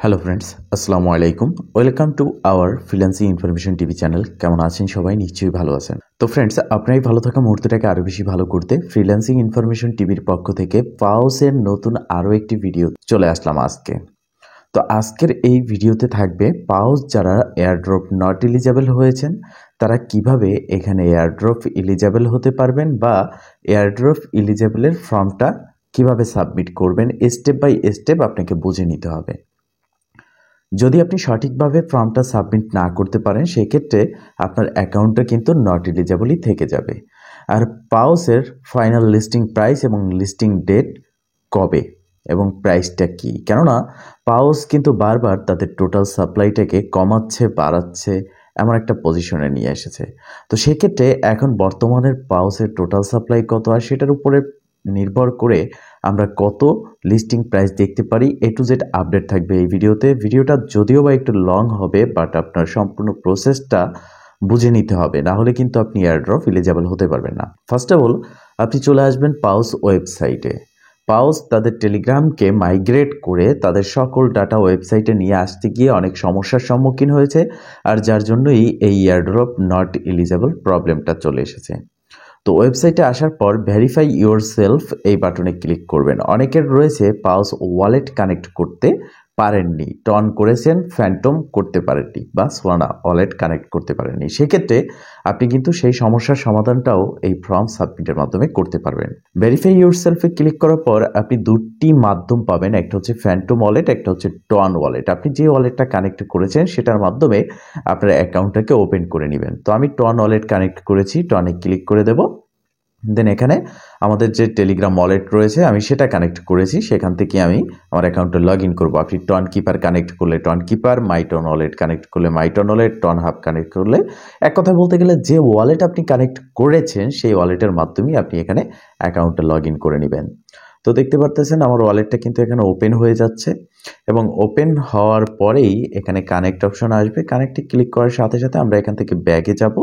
Hello friends, আসসালামু আলাইকুম। Welcome to our freelancing information TV channel. কেমন আছেন সবাই? নিশ্চয়ই ভালো আছেন। তো ফ্রেন্ডস, আপনার ভালো থাকা মুহূর্তটাকে আরও বেশি ভালো করতে ফ্রিল্যান্সিং ইনফরমেশন টিভির পক্ষ থেকে পাউসের নতুন আরও একটি ভিডিও চলে আসলাম আজকে। তো আজকের এই ভিডিওতে থাকবে পাউস যারা এয়ারড্রপ নট এলিজেবল হয়েছেন তারা কিভাবে এখানে এয়ারড্রপ এলিজেবল হতে পারবেন বা এয়ারড্রপ এলিজেবলের ফর্মটা কিভাবে সাবমিট করবেন স্টেপ বাই স্টেপ আপনাকে বুঝে নিতে হবে। যদি আপনি সঠিকভাবে ফর্মটা সাবমিট না করতে পারেন সেক্ষেত্রে আপনার অ্যাকাউন্টটা কিন্তু নট এলিজেবলই থেকে যাবে। আর পাউসের ফাইনাল লিস্টিং প্রাইস এবং লিস্টিং ডেট কবে এবং প্রাইসটা কি, কেননা পাউস কিন্তু বারবার তাদের টোটাল সাপ্লাইটাকে কমাচ্ছে বাড়াচ্ছে এমন একটা পজিশনে নিয়ে এসেছে। তো সেক্ষেত্রে এখন বর্তমানের পাউসের টোটাল সাপ্লাই কত আর সেটার উপরে নির্ভর করে আমরা কত লিস্টিং প্রাইস দেখতে পারি এ টু জেড আপডেট থাকবে এই ভিডিওতে। ভিডিওটা যদিও বা একটু লং হবে বাট আপনার সম্পূর্ণ প্রসেসটা বুঝে নিতে হবে, না হলে কিন্তু আপনি এয়ারড্রপ এলিজেবল হতে পারবেন না। ফার্স্ট অফ অল আপনি চলে আসবেন পাউস ওয়েবসাইটে। পাউস তাদের টেলিগ্রামকে মাইগ্রেট করে তাদের সকল ডাটা ওয়েবসাইটে নিয়ে আসতে গিয়ে অনেক সমস্যার সম্মুখীন হয়েছে, আর যার জন্যই এই এয়ারড্রপ নট এলিজেবল প্রবলেমটা চলে এসেছে। তো ওয়েবসাইটে আসার পর ভেরিফাই ইউর সেলফ এই বাটনে ক্লিক করবেন। অনেকের রয়েছে পাউস ওয়ালেট কানেক্ট করতে পারেননি, টন করেছেন ফ্যান্টম করতে পারেননি বা সোলানা ওয়ালেট কানেক্ট করতে পারেননি। সেক্ষেত্রে আপনি কিন্তু সেই সমস্যার সমাধানটাও এই ফর্ম সাবমিটের মাধ্যমে করতে পারবেন। ভেরিফাই ইউর সেলফে ক্লিক করার পর আপনি দুটি মাধ্যম পাবেন, একটা হচ্ছে ফ্যান্টম ওয়ালেট, একটা হচ্ছে টন ওয়ালেট। আপনি যে ওয়ালেটটা কানেক্ট করেছেন সেটার মাধ্যমে আপনার অ্যাকাউন্টটাকে ওপেন করে নেবেন। তো আমি টন ওয়ালেট কানেক্ট করেছি, টনে ক্লিক করে দেব। দেন এখানে আমাদের যে টেলিগ্রাম ওয়ালেট রয়েছে আমি সেটা কানেক্ট করেছি, সেখান থেকে আমি আমার অ্যাকাউন্টে লগ ইন করবো। আপনি টন কিপার কানেক্ট করলে Tonkeeper, MyTonWallet connect করলে MyTonWallet, Tonhub connect করলে, এক কথা বলতে গেলে যে ওয়ালেট আপনি কানেক্ট করেছেন সেই ওয়ালেটের মাধ্যমেই আপনি এখানে অ্যাকাউন্টে লগ ইন করে নেবেন। তো দেখতে পারতেছেন আমার ওয়ালেটটা কিন্তু এখানে ওপেন হয়ে যাচ্ছে এবং ওপেন হওয়ার পরেই এখানে কানেক্ট অপশন আসবে। কানেক্টে ক্লিক করার সাথে সাথে আমরা এখান থেকে ব্যাগে যাব,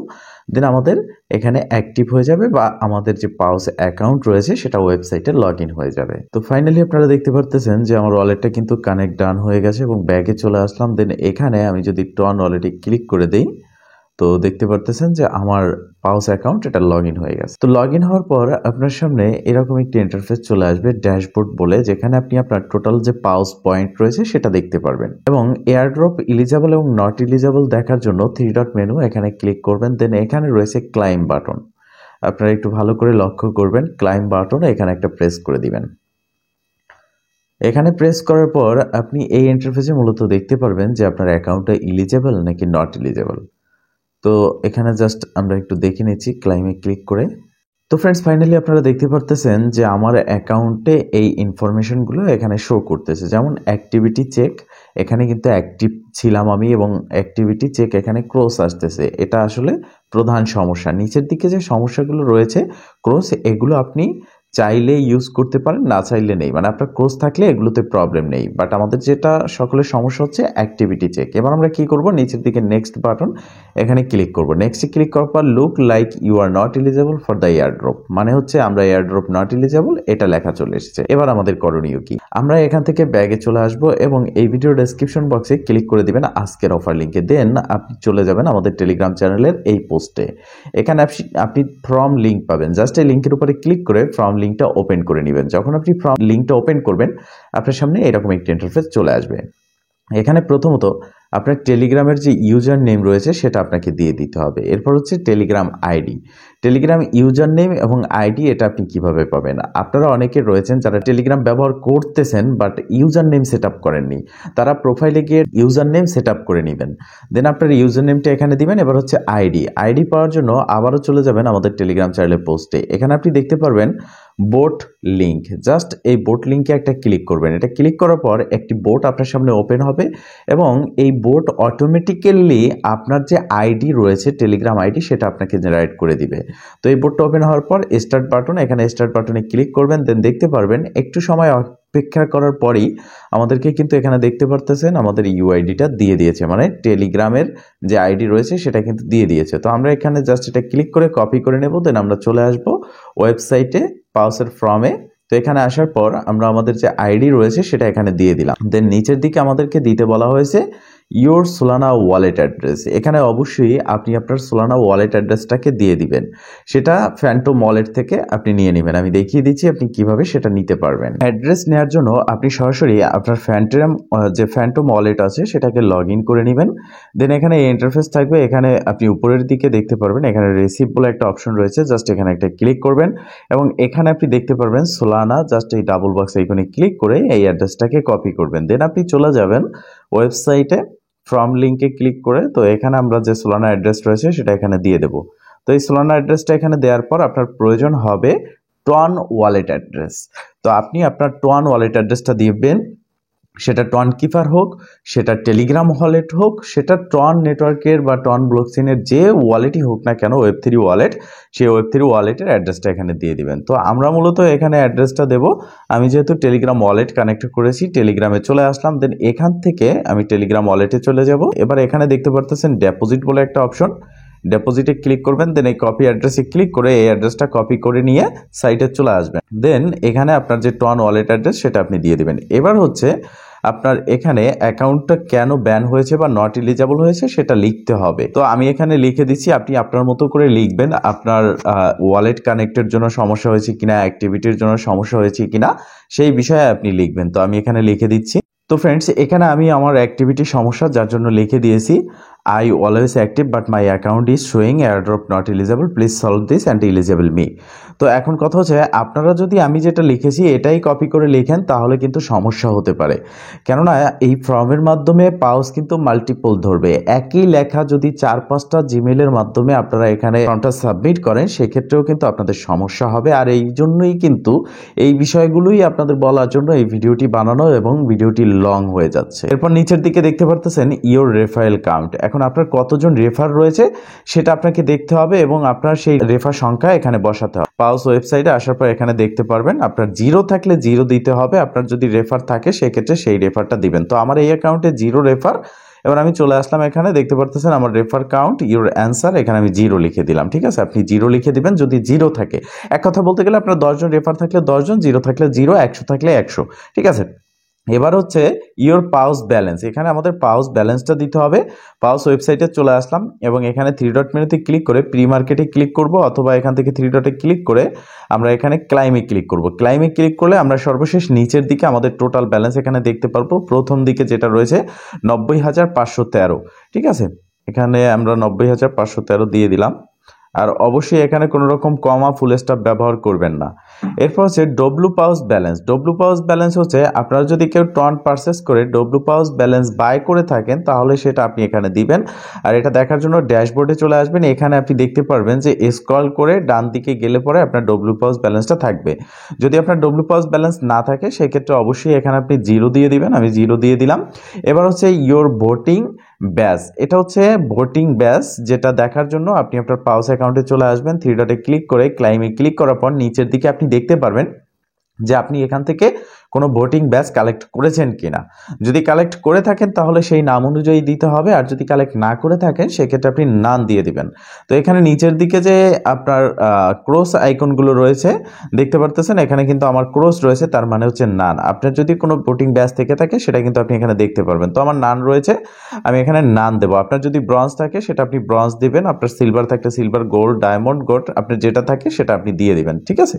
দেন আমাদের এখানে অ্যাক্টিভ হয়ে যাবে বা আমাদের যে পাউস অ্যাকাউন্ট রয়েছে সেটা ওয়েবসাইটে লগ ইন হয়ে যাবে। তো ফাইনালি আপনারা দেখতে পারতেছেন যে আমার ওয়ালেটটা কিন্তু কানেক্ট ডান হয়ে গেছে এবং ব্যাগে চলে আসলাম। দেন এখানে আমি যদি টন ওয়ালেটে ক্লিক করে দিই তো দেখতে পারতেছেন যে আমার পাউস অ্যাকাউন্ট এটা লগ ইন হয়ে গেছে। তো লগ ইন হওয়ার পর আপনার সামনে এরকম একটি ইন্টারফেস চলে আসবে ড্যাশবোর্ড বলে, যেখানে আপনি আপনার টোটাল যে পাউস পয়েন্ট রয়েছে সেটা দেখতে পারবেন এবং এয়ারড্রপ এলিজেবল এবং নট এলিজেবল দেখার জন্য 3 ডট মেনু এখানে ক্লিক করবেন। দেন এখানে রয়েছে ক্লাইম বাটন, আপনারা একটু ভালো করে লক্ষ্য করবেন। ক্লাইম বাটন এখানে একটা প্রেস করে দিবেন। এখানে প্রেস করার পর আপনি এই ইন্টারফেসে মূলত দেখতে পারবেন যে আপনার অ্যাকাউন্টটা এলিজেবল নাকি নট এলিজেবল। তো এখানে জাস্ট আমরা একটু দেখে নিচ্ছি ক্লাইমে ক্লিক করে। তো ফ্রেন্ডস, ফাইনালি আপনারা দেখতে পারতেছেন যে আমার অ্যাকাউন্টে এই ইনফরমেশনগুলো এখানে শো করতেছে, যেমন অ্যাক্টিভিটি চেক এখানে কিন্তু অ্যাক্টিভ ছিলাম আমি এবং অ্যাক্টিভিটি চেক এখানে ক্রস আসতেছে। এটা আসলে প্রধান সমস্যা। নিচের দিকে যে সমস্যাগুলো রয়েছে ক্রস, এগুলো আপনি চাইলে ইউজ করতে পারেন, না চাইলে নেই, মানে আপনার ক্রস থাকলে এগুলোতে প্রবলেম নেই। বাট আমাদের যেটা সকলের সমস্যা হচ্ছে অ্যাক্টিভিটি চেক। এবার আমরা কি করব, নিচের দিকে নেক্সট বাটন এখানে ক্লিক করব। নেক্সটে ক্লিক করার পর look like you are not eligible for the airdrop, মানে হচ্ছে আমরা এয়ারড্রপ নট এলিজেবল এটা লেখা চলে এসেছে। এবার আমাদের করণীয় কি, আমরা এখান থেকে ব্যাগে চলে আসব এবং এই ভিডিও ডেসক্রিপশন বক্সে ক্লিক করে দিবেন আজকের অফার লিঙ্কে। দেন আপনি চলে যাবেন আমাদের টেলিগ্রাম চ্যানেলের এই পোস্টে। এখানে আপনি ফর্ম লিঙ্ক পাবেন, জাস্ট এই লিঙ্কের উপরে ক্লিক করে ফর্ম লিঙ্কটা ওপেন করে নেবেন। যখন আপনি ফর্ম লিঙ্কটা ওপেন করবেন আপনার সামনে এরকম একটি ইন্টারফেস চলে আসবে। এখানে প্রথমত আপনার টেলিগ্রামের যে ইউজার নেম রয়েছে সেটা আপনাকে দিয়ে দিতে হবে। এরপর হচ্ছে Telegram ID. Telegram user name এবং আইডি এটা আপনি কিভাবে পাবেন, আপনারা অনেকে রয়েছেন যারা টেলিগ্রাম ব্যবহার করতেছেন but user name set up করেননি, তারা প্রোফাইলে গিয়ে ইউজার নেম সেট আপ করে নেবেন। দেন আপনার ইউজার নেমটা এখানে দিবেন। এবার হচ্ছে আইডি পাওয়ার জন্য আবারও চলে যাবেন আমাদের টেলিগ্রাম চ্যানেলের পোস্টে। এখানে আপনি দেখতে পারবেন বোট লিঙ্ক, জাস্ট এই বোট লিঙ্কে একটা ক্লিক করবেন। এটা ক্লিক করার পর একটি বোট আপনার সামনে ওপেন হবে এবং এই বোট অটোমেটিক্যালি আপনার যে আইডি রয়েছে টেলিগ্রাম আইডি সেটা আপনাকে জেনারেট করে দিবে। তো এই বোটটা ওপেন হওয়ার পর স্টার্ট বাটন, এখানে স্টার্ট বাটনে ক্লিক করবেন। দেন দেখতে পারবেন একটু সময় অপেক্ষা করার পরেই আমাদেরকে কিন্তু এখানে দেখতে পারতেছেন আমাদের ইউআইডিটা দিয়ে দিয়েছে, মানে টেলিগ্রামের যে আইডি রয়েছে সেটা কিন্তু দিয়ে দিয়েছে। তো আমরা এখানে জাস্ট এটা ক্লিক করে কপি করে নেব। দেন আমরা চলে আসবো ওয়েবসাইটে পাউসের ফর্মে তো এখানে আসার পর আমরা আমাদের যে আইডি রয়েছে সেটা এখানে দিয়ে দিলাম। দেন নিচের দিকে আমাদেরকে দিতে বলা হয়েছে ইওর সোলানা ওয়ালেট অ্যাড্রেস। এখানে অবশ্যই আপনি আপনার সোলানা ওয়ালেট অ্যাড্রেসটাকে দিয়ে দিবেন, সেটা ফ্যান্টম ওয়ালেট থেকে আপনি নিয়ে নেবেন। আমি দেখিয়ে দিচ্ছি আপনি কিভাবে সেটা নিতে পারবেন। অ্যাড্রেস নেওয়ার জন্য আপনি সরাসরি আপনার ফ্যান্টম ওয়ালেট আছে সেটাকে লগ ইন করে নেবেন। দেন এখানে ইন্টারফেস থাকবে, এখানে আপনি উপরের দিকে দেখতে পারবেন এখানে রিসিভ বলে একটা অপশন রয়েছে, জাস্ট এখানে একটা ক্লিক করবেন এবং এখানে আপনি দেখতে পারবেন সোলানা, জাস্ট এই ডাবল বক্স আইকনে ক্লিক করে এই অ্যাড্রেসটাকে কপি করবেন। দেন আপনি চলে যাবেন ওয়েবসাইটে, ফ্রম লিঙ্কে ক্লিক করে। তো এখানে আমরা যে সোলানা অ্যাড্রেস রয়েছে সেটা এখানে দিয়ে দেব। তো এই সোলানা অ্যাড্রেসটা এখানে দেওয়ার পর আপনার প্রয়োজন হবে টন ওয়ালেট অ্যাড্রেস। তো আপনি আপনার টন ওয়ালেট অ্যাড্রেসটা দিবেন, সেটা টন কিপার হোক, সেটা টেলিগ্রাম ওয়ালেট হোক, সেটা টন নেটওয়ার্কের বা টন ব্লকচেনের যে ওয়ালেটই হোক না কেন, ওয়েব3 ওয়ালেট, সেই ওয়েব3 ওয়ালেটের অ্যাড্রেসটা এখানে দিয়ে দিবেন। তো আমরা মূলত এখানে অ্যাড্রেসটা দেব, আমি যেহেতু টেলিগ্রাম ওয়ালেট কানেক্ট করেছি টেলিগ্রামে চলে আসলাম। দেন এখান থেকে আমি টেলিগ্রাম ওয়ালেটে চলে যাব। এবার এখানে দেখতে পারতেছেন ডেপোজিট বলে একটা অপশন, ডেপোজিটে ক্লিক করবেন। দেন এই কপি অ্যাড্রেসে ক্লিক করে এই অ্যাড্রেসটা কপি করে নিয়ে সাইটে চলে আসবেন। দেন এখানে আপনার যে টন ওয়ালেট অ্যাড্রেস সেটা আপনি দিয়ে দিবেন। এবার হচ্ছে আপনার এখানে অ্যাকাউন্টটা কেন ব্যান হয়েছে বা নট এলিজিবল হয়েছে সেটা লিখতে হবে। তো আমি এখানে লিখে দিচ্ছি, আপনি আপনার মতো করে লিখবেন। আপনার ওয়ালেট কানেক্টের জন্য সমস্যা হয়েছে কিনা, অ্যাক্টিভিটির জন্য সমস্যা হয়েছে কিনা সেই বিষয়ে আপনি লিখবেন। তো আমি এখানে লিখে দিচ্ছি। তো ফ্রেন্ডস, এখানে আমি আমার অ্যাক্টিভিটি সমস্যা যার জন্য লিখে দিয়েছি I always active but my account is showing airdrop not eligible, please solve this and eligible me। তো এখন কথা হচ্ছে আপনারা যদি আমি যেটা লিখেছি এটাই কপি করে লিখেন তাহলে কিন্তু সমস্যা হতে পারে, কেননা এই ফর্মের মাধ্যমে পাউস কিন্তু মাল্টিপল ধরবে। একই লেখা যদি 4-5টা জিমেলের মাধ্যমে আপনারা এখানে ফর্মটা সাবমিট করেন সেক্ষেত্রেও কিন্তু আপনাদের সমস্যা হবে। আর এই জন্যই কিন্তু এই বিষয়গুলোই আপনাদের বলার জন্য এই ভিডিওটি বানানো এবং ভিডিওটি লং হয়ে যাচ্ছে। এরপর নিচের দিকে দেখতে পারতেছেন ইওর রেফারেল কাউন্ট। এখন আপনার কতজন রেফার রয়েছে সেটা আপনাকে দেখতে হবে এবং আপনার সেই রেফার সংখ্যা এখানে বসাতে হবে। পাউস ওয়েবসাইটে আসার পর এখানে দেখতে পারবেন আপনার 0 থাকলে 0 দিতে হবে, আপনার যদি রেফার থাকে সেক্ষেত্রে সেই রেফারটা দিবেন। তো আমার এই অ্যাকাউন্টে 0 রেফার। এবার আমি চলে আসলাম, এখানে দেখতে পারতেছেন আমার রেফার কাউন্ট ইউর অ্যান্সার, এখানে আমি 0 লিখে দিলাম। ঠিক আছে, আপনি 0 লিখে দিবেন যদি 0 থাকে। এক কথা বলতে গেলে আপনার 10 জন রেফার থাকলে 10 জন, 0 থাকলে 0, 100 থাকলে 100। ঠিক আছে, এবার হচ্ছে ইওর পাউস ব্যালেন্স। এখানে আমাদের পাউস ব্যালেন্সটা দিতে হবে। পাউস ওয়েবসাইটে চলে আসলাম এবং এখানে 3 ডট মেনুতে ক্লিক করে প্রি মার্কেটে ক্লিক করব, অথবা এখান থেকে 3 ডটে ক্লিক করে আমরা এখানে ক্লাইমে ক্লিক করব। ক্লাইমে ক্লিক করলে আমরা সর্বশেষ নিচের দিকে আমাদের টোটাল ব্যালেন্স এখানে দেখতে পারবো। প্রথম দিকে যেটা রয়েছে 90,513। ঠিক আছে, এখানে আমরা 90,513 দিয়ে দিলাম। আর অবশ্যই এখানে কোনো রকম কমা ফুল স্টপ ব্যবহার করবেন না। এরপর হচ্ছে ডব্লু পাউস ব্যালেন্স। ডব্লু পাউস ব্যালেন্স হচ্ছে আপনারা যদি কেউ টন পারচেস করে ডব্লু পাউস ব্যালেন্স বাই করে থাকেন তাহলে সেটা আপনি এখানে দিবেন। আর এটা দেখার জন্য ড্যাশবোর্ডে চলে আসবেন, এখানে আপনি দেখতে পারবেন যে স্ক্রল করে ডান দিকে গেলে পরে আপনার ডব্লু পাউস ব্যালেন্সটা থাকবে। যদি আপনার ডব্লু পাউস ব্যালেন্স না থাকে সেক্ষেত্রে অবশ্যই এখানে আপনি 0 দিয়ে দিবেন। আমি 0 দিয়ে দিলাম। এবার হচ্ছে ইওর ভোটিং ব্যাজ। এটা হচ্ছে ভোটিং ব্যাজ, যেটা দেখার জন্য আপনি আপনার পাউস অ্যাকাউন্টে চলে আসবেন, 3 ডটে ক্লিক করে ক্লাইমে ক্লিক করার পর নিচের দিকে আপনি দেখতে পারবেন যে আপনি এখান থেকে কোনো ভোটিং ব্যাজ কালেক্ট করেছেন কিনা। যদি কালেক্ট করে থাকেন তাহলে সেই নাম অনুযায়ী দিতে হবে, আর যদি কালেক্ট না করে থাকেন সেক্ষেত্রে আপনি নান দিয়ে দিবেন। তো এখানে নিচের দিকে যে আপনার ক্রস আইকনগুলো রয়েছে দেখতে পারতেছেন, এখানে কিন্তু আমার ক্রস রয়েছে, তার মানে হচ্ছে নান। আপনার যদি কোনো ভোটিং ব্যাজ থেকে থাকে সেটা কিন্তু আপনি এখানে দেখতে পারবেন। তো আমার নান রয়েছে, আমি এখানে নান দেবো। আপনার যদি ব্রঞ্জ থাকে সেটা আপনি ব্রঞ্জ দিবেন, আপনার সিলভার থাকলে সিলভার, গোল্ড, ডায়মন্ড, গোল্ড, আপনার যেটা থাকে সেটা আপনি দিয়ে দিবেন। ঠিক আছে,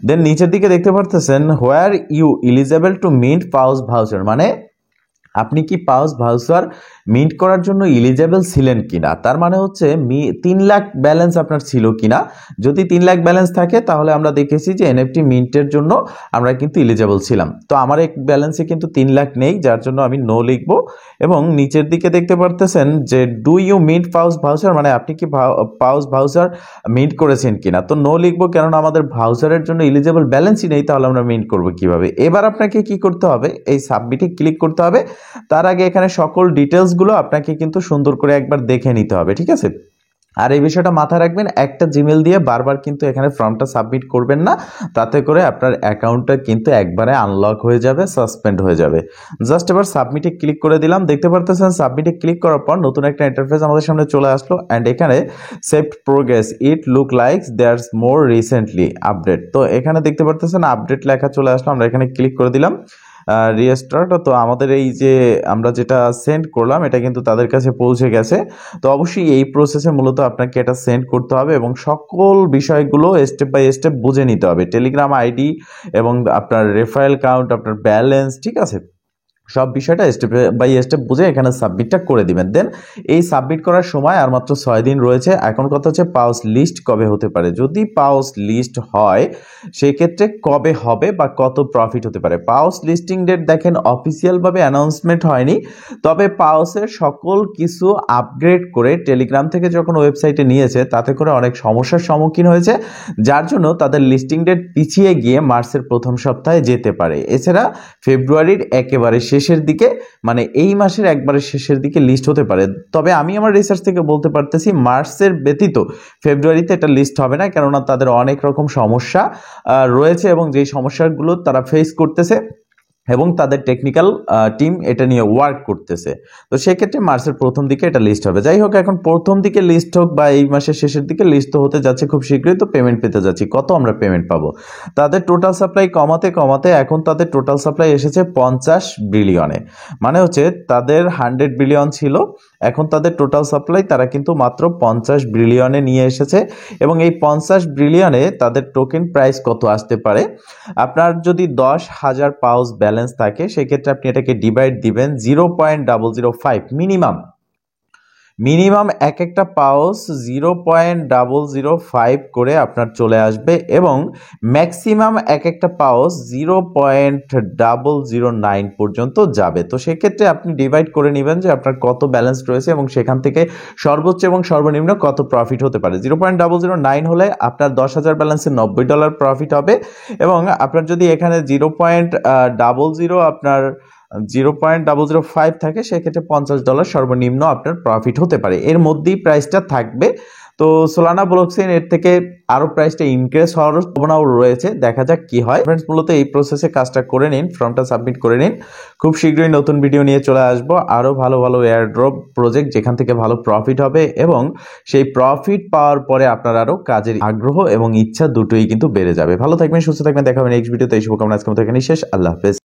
দেন নিচের দিকে দেখতে পারতেছেন where you eligible to mint পাউস ভাউচার, মানে আপনি কি পাউস ভাউচার মিন্ট করার জন্য এলিজিবল ছিলেন কিনা। তার মানে হচ্ছে 3 লাখ ব্যালেন্স আপনার ছিল কিনা। যদি 3 লাখ ব্যালেন্স থাকে তাহলে আমরা দেখেছি যে এনএফটি মিন্টের জন্য আমরা কিন্তু এলিজিবল ছিলাম। তো আমার এক ব্যালেন্সে কিন্তু 3 লাখ নেই, যার জন্য আমি নো লিখব। এবং নিচের দিকে দেখতে পারতেছেন যে ডু ইউ মিন্ট পাউস ভাউচার, মানে আপনি কি পাউস ভাউচার মিন্ট করেছেন কিনা। তো নো লিখবো, কেননা আমাদের ভাউচারের জন্য এলিজিবল ব্যালেন্সই নেই, তাহলে আমরা মিন্ট করবো কিভাবে। এবার আপনাকে কি করতে হবে, এই সাবমিটে ক্লিক করতে হবে। তার আগে এখানে সকল ডিটেলসগুলো আপনাকে কিন্তু সুন্দর করে একবার দেখে নিতে হবে। ঠিক আছে, আর এই বিষয়টা মাথায় রাখবেন, একটা জিমেল দিয়ে বারবার কিন্তু এখানে ফর্মটা সাবমিট করবেন না, তাতে করে আপনার অ্যাকাউন্টটা কিন্তু একবারে আনলক হয়ে যাবে, সাসপেন্ড হয়ে যাবে। জাস্ট এবার সাবমিটে ক্লিক করে দিলাম, দেখতে পারতেছেন সাবমিটে ক্লিক করার পর নতুন একটা ইন্টারফেস আমাদের সামনে চলে আসলো অ্যান্ড এখানে সেভড প্রোগ্রেস ইট লুক লাইকস দেয়ারস মোর রিসেন্টলি আপডেট। তো এখানে দেখতে পারতেছেন আপডেট লেখা চলে আসলো, আমরা এখানে ক্লিক করে দিলাম রিস্টার্ট। তো আমাদের এই যে আমরা যেটা সেন্ড করলাম এটা কিন্তু তাদের কাছে পৌঁছে গেছে। তো অবশ্যই এই প্রসেসে মূলত আপনাকে এটা সেন্ড করতে হবে এবং সকল বিষয়গুলো স্টেপ বাই স্টেপ বুঝে নিতে হবে, টেলিগ্রাম আইডি এবং আপনার রেফারেল কাউন্ট, আপনার ব্যালেন্স, ঠিক আছে, সব বিষয়টা স্টেপ বাই স্টেপ বুঝে এখানে সাবমিটটা করে দিবেন। দেন এই সাবমিট করার সময় আর মাত্র 6 দিন রয়েছে। এখন কথা হচ্ছে পাউস লিস্ট কবে হতে পারে। যদি পাউস লিস্ট হয় সেক্ষেত্রে কবে হবে বা কত প্রফিট হতে পারে। পাউস লিস্টিং ডেট দেখেন অফিসিয়ালভাবে অ্যানাউন্সমেন্ট হয়নি, তবে পাউসের সকল কিছু আপগ্রেড করে টেলিগ্রাম থেকে যখন ওয়েবসাইটে নিয়েছে তাতে করে অনেক সমস্যার সম্মুখীন হয়েছে, যার জন্য তাদের লিস্টিং ডেট পিছিয়ে গিয়ে মার্চের প্রথম সপ্তাহে যেতে পারে। এছাড়া ফেব্রুয়ারির একেবারে শেষের দিকে, মানে এই মাসের একবারে শেষের দিকে লিস্ট হতে পারে। তবে আমি আমার রিসার্চ থেকে বলতে পারতেছি মার্চের ব্যতীত ফেব্রুয়ারিতে এটা লিস্ট হবে না, কেননা তাদের অনেক রকম সমস্যা রয়েছে এবং যেই সমস্যাগুলো তারা ফেস করতেছে এবং তাদের টেকনিক্যাল টিম এটা নিয়ে ওয়ার্ক করতেছে। তো সেক্ষেত্রে মার্চের প্রথম দিকে এটা লিস্ট হবে। যাই হোক, এখন প্রথম দিকে লিস্ট হোক বা এই মাসের শেষের দিকে লিস্ট তো হতে যাচ্ছে খুব শীঘ্রই। তো পেমেন্ট পেতে যাচ্ছি, কত আমরা পেমেন্ট পাবো। তাদের টোটাল সাপ্লাই কমাতে কমাতে এখন তাদের টোটাল সাপ্লাই এসেছে 50 বিলিয়নে, মানে হচ্ছে তাদের 100 বিলিয়ন ছিল, এখন তাদের টোটাল সাপ্লাই তারা কিন্তু মাত্র 50 বিলিয়নে নিয়ে এসেছে। এবং এই 50 বিলিয়নে তাদের টোকেন প্রাইস কত আসতে পারে, আপনার যদি 10,000 পাউস ব্যালেন্স থাকে সেক্ষেত্রে আপনি এটাকে ডিভাইড দিবেন 0.005, মিনিমাম এক একটা পাউস 0.005 করে আপনার চলে আসবে এবং ম্যাক্সিমাম এক একটা পাউস 0.009 পর্যন্ত যাবে। তো সেক্ষেত্রে আপনি ডিভাইড করে নেবেন যে আপনার কত ব্যালেন্স রয়েছে এবং সেখান থেকে সর্বোচ্চ এবং সর্বনিম্ন কত প্রফিট হতে পারে। 0.009 হলে আপনার 10,000 ব্যালেন্সে $90 প্রফিট হবে এবং আপনার যদি এখানে 0.00 আপনার 0.005 থাকে সেক্ষেত্রে $50 সর্বনিম্ন আপনার প্রফিট হতে পারে, এর মধ্যেই প্রাইসটা থাকবে। তো সোলানা ব্লকচেইন এর থেকে আরো প্রাইসটা ইনক্রিজ হওয়ার সম্ভাবনাও রয়েছে, দেখা যাক কি হয়। ফ্রেন্ডস, মূলত এই প্রসেসে কাজটা করে নিন, ফর্মটা সাবমিট করে নিন। খুব শীঘ্রই নতুন ভিডিও নিয়ে চলে আসবো, আরো ভালো ভালো এয়ারড্রপ প্রজেক্ট যেখান থেকে ভালো প্রফিট হবে এবং সেই প্রফিট পাওয়ার পরে আপনার আরো কাজের আগ্রহ এবং ইচ্ছা দুটোই কিন্তু বেড়ে যাবে। ভালো থাকবেন, সুস্থ থাকবেন, দেখা হবে নেক্সট ভিডিওতে। এই শুভকামনা আজকের মতো এখানেই শেষ। আল্লাহ হাফেজ।